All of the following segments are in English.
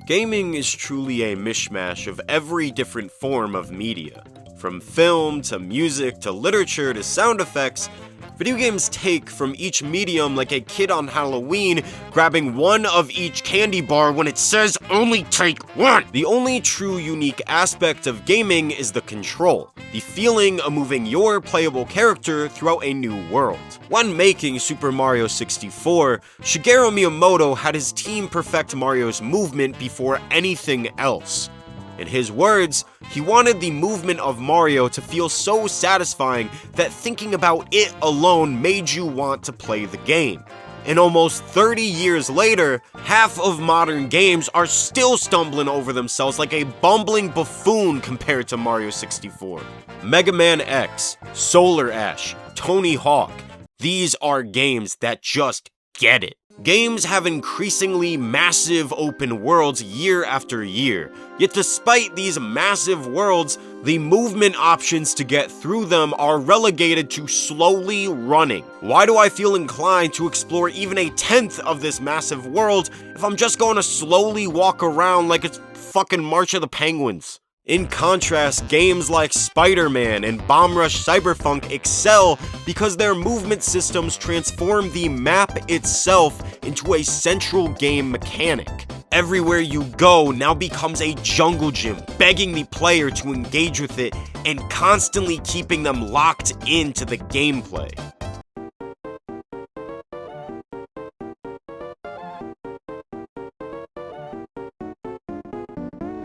Gaming is truly a mishmash of every different form of media. From film, to music, to literature, to sound effects, video games take from each medium like a kid on Halloween grabbing one of each candy bar when it says only take one. The only true unique aspect of gaming is the control, the feeling of moving your playable character throughout a new world. When making Super Mario 64, Shigeru Miyamoto had his team perfect Mario's movement before anything else. In his words, he wanted the movement of Mario to feel so satisfying that thinking about it alone made you want to play the game. And almost 30 years later, half of modern games are still stumbling over themselves like a bumbling buffoon compared to Mario 64. Mega Man X, Solar Ash, Tony Hawk, these are games that just get it. Games have increasingly massive open worlds year after year, yet despite these massive worlds, the movement options to get through them are relegated to slowly running. Why do I feel inclined to explore even a tenth of this massive world if I'm just going to slowly walk around like it's fucking March of the Penguins? In contrast, games like Spiderman and Bomb Rush Cyberpunk excel because their movement systems transform the map itself into a central game mechanic. Everywhere you go now becomes a jungle gym, begging the player to engage with it and constantly keeping them locked into the gameplay.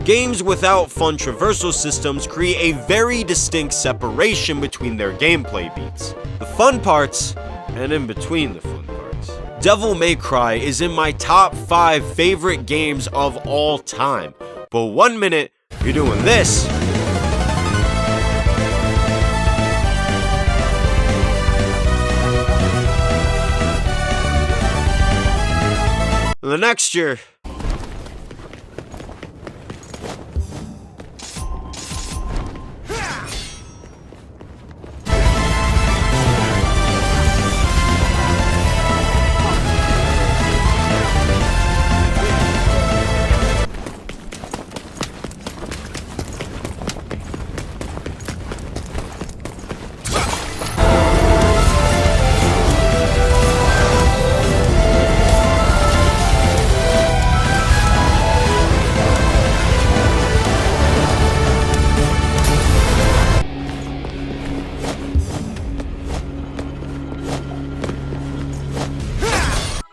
Games without fun traversal systems create a very distinct separation between their gameplay beats. The fun parts, and in between the fun parts. Devil May Cry is in my top 5 favorite games of all time, but one minute you're doing this, and the next year,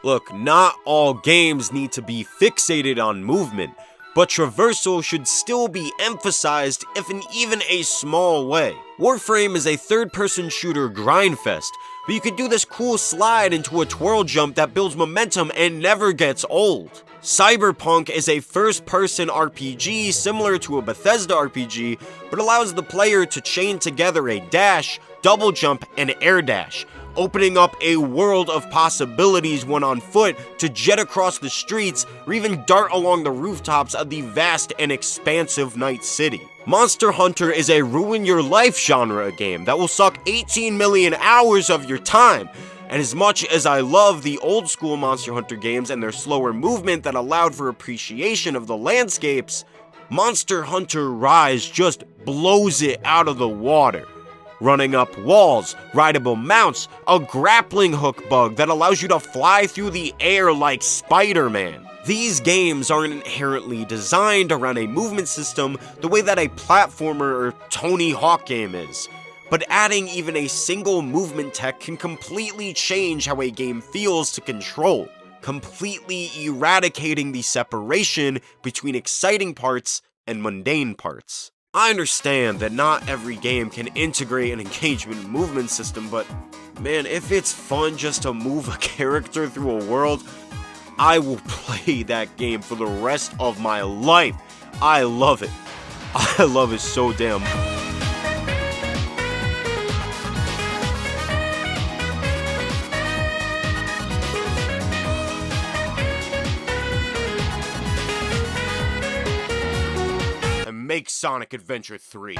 look, not all games need to be fixated on movement, but traversal should still be emphasized if in even a small way. Warframe is a third-person shooter grindfest, but you could do this cool slide into a twirl jump that builds momentum and never gets old. Cyberpunk is a first-person RPG similar to a Bethesda RPG, but allows the player to chain together a dash, double jump, and air dash, opening up a world of possibilities when on foot to jet across the streets or even dart along the rooftops of the vast and expansive Night City. Monster Hunter is a ruin-your-life genre game that will suck 18 million hours of your time. And as much as I love the old-school Monster Hunter games and their slower movement that allowed for appreciation of the landscapes, Monster Hunter Rise just blows it out of the water. Running up walls, rideable mounts, a grappling hook bug that allows you to fly through the air like Spiderman. These games aren't inherently designed around a movement system the way that a platformer or Tony Hawk game is, but adding even a single movement tech can completely change how a game feels to control, completely eradicating the separation between exciting parts and mundane parts. I understand that not every game can integrate an engagement movement system, but man, if it's fun just to move a character through a world, I will play that game for the rest of my life. I love it. I love it so damn much. Make Sonic Adventure 3.